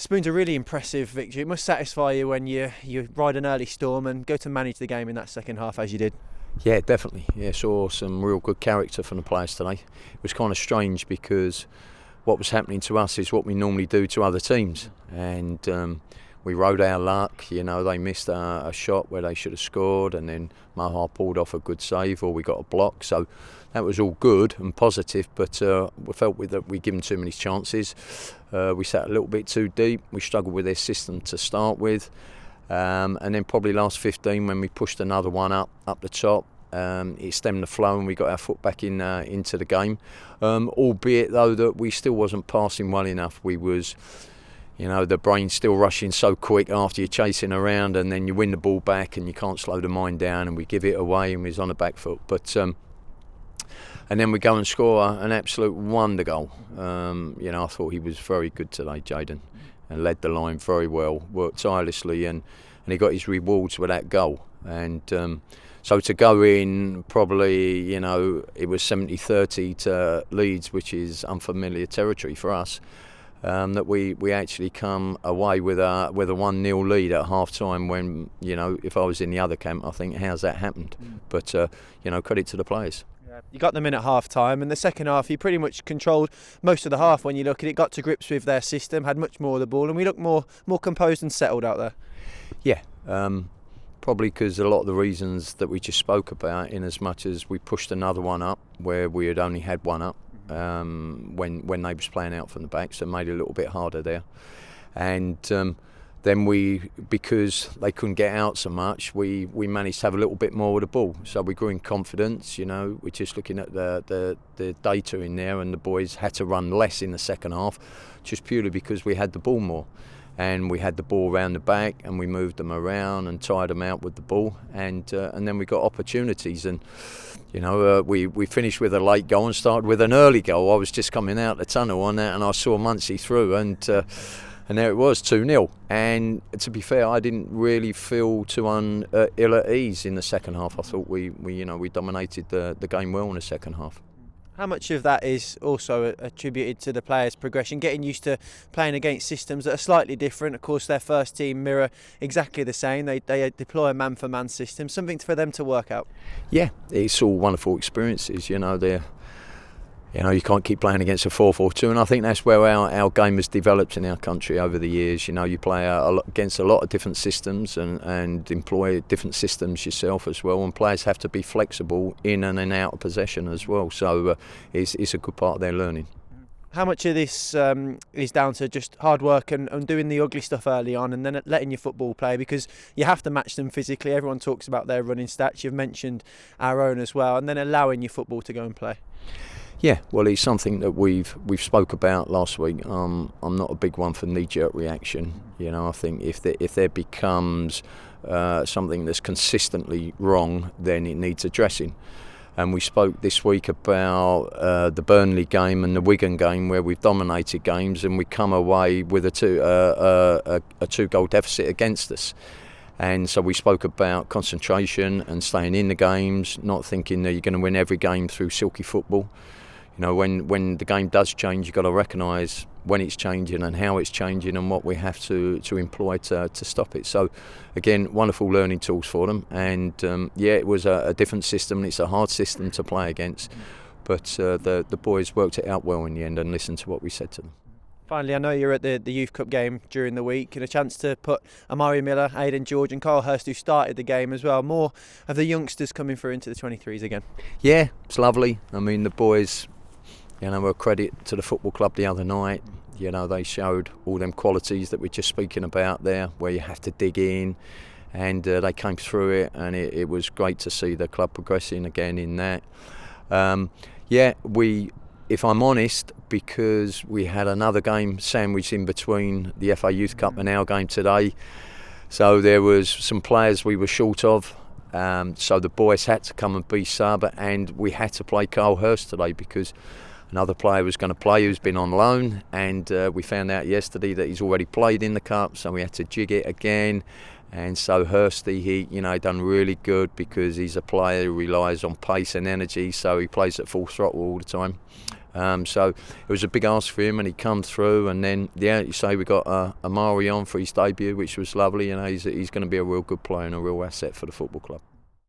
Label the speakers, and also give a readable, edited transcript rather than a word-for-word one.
Speaker 1: Spoon's a really impressive victory. It must satisfy you when you ride an early storm and go to manage the game in that second half as you did.
Speaker 2: Yeah, definitely. Yeah, saw some real good character from the players today. It was kind of strange because what was happening to us is what we normally do to other teams, and we rode our luck. They missed a shot where they should have scored, and then Mahar pulled off a good save, or we got a block. So that was all good and positive, but we felt that we given too many chances. We sat a little bit too deep. We struggled with their system to start with, and then probably last 15 when we pushed another one up the top. It stemmed the flow and we got our foot back into the game, albeit though that we still wasn't passing well enough. We was, the brain's still rushing so quick after you're chasing around, and then you win the ball back and you can't slow the mind down, and we give it away and we was on the back foot. But and then we go and score an absolute wonder goal. I thought he was very good today, Jayden, and led the line very well, worked tirelessly, and he got his rewards with that goal. And so to go in, probably, it was 70-30 to Leeds, which is unfamiliar territory for us, that we actually come away with a 1-0 lead at half-time when, if I was in the other camp, I think, how's that happened? But, credit to the players.
Speaker 1: You got them in at half-time, and the second half you pretty much controlled most of the half when you look at it, got to grips with their system, had much more of the ball, and we looked more composed and settled out there.
Speaker 2: Yeah. Probably because a lot of the reasons that we just spoke about, in as much as we pushed another one up where we had only had one up when they was playing out from the back, so it made it a little bit harder there. And then because they couldn't get out so much, we managed to have a little bit more of the ball. So we grew in confidence. We're just looking at the data in there, and the boys had to run less in the second half, just purely because we had the ball more. And we had the ball around the back, and we moved them around and tired them out with the ball, and then we got opportunities. And we finished with a late goal and started with an early goal. I was just coming out the tunnel on that, and I saw Muncie through, and there it was, 2-0. And to be fair, I didn't really feel too ill at ease in the second half. I thought we dominated the game well in the second half.
Speaker 1: How much of that is also attributed to the players' progression, getting used to playing against systems that are slightly different? Of course, their first team mirror exactly the same. They deploy a man-for-man system, something for them to work out. Yeah,
Speaker 2: it's all wonderful experiences. You can't keep playing against a 4-4-2, and I think that's where our game has developed in our country over the years. You play against a lot of different systems and employ different systems yourself as well, and players have to be flexible in and out of possession as well. So it's a good part of their learning.
Speaker 1: How much of this is down to just hard work and doing the ugly stuff early on, and then letting your football play, because you have to match them physically? Everyone talks about their running stats. You've mentioned our own as well, and then allowing your football to go and play.
Speaker 2: Yeah, well, it's something that we've spoke about last week. I'm not a big one for knee-jerk reaction. I think if there becomes something that's consistently wrong, then it needs addressing. And we spoke this week about the Burnley game and the Wigan game, where we've dominated games and we come away with a 2-goal deficit against us. And so we spoke about concentration and staying in the games, not thinking that you're going to win every game through silky football. When the game does change, you've got to recognise when it's changing and how it's changing and what we have to employ to stop it. So, again, wonderful learning tools for them. And, it was a different system. It's a hard system to play against. But the boys worked it out well in the end and listened to what we said to them.
Speaker 1: Finally, I know you're at the Youth Cup game during the week, and a chance to put Amari Miller, Aidan George and Carl Hurst, who started the game as well. More of the youngsters coming through into the 23s again.
Speaker 2: Yeah, it's lovely. I mean, the boys, a credit to the football club the other night. They showed all them qualities that we're just speaking about there, where you have to dig in, and they came through it, and it was great to see the club progressing again in that. If I'm honest, because we had another game sandwiched in between the FA Youth Cup and our game today, so there was some players we were short of, so the boys had to come and be sub, and we had to play Carl Hurst today because another player was going to play who's been on loan, and we found out yesterday that he's already played in the Cup, so we had to jig it again. And so Hursty, he done really good because he's a player who relies on pace and energy, so he plays at full throttle all the time. So it was a big ask for him, and he come through. And then, you say we got Amari on for his debut, which was lovely. He's going to be a real good player and a real asset for the football club.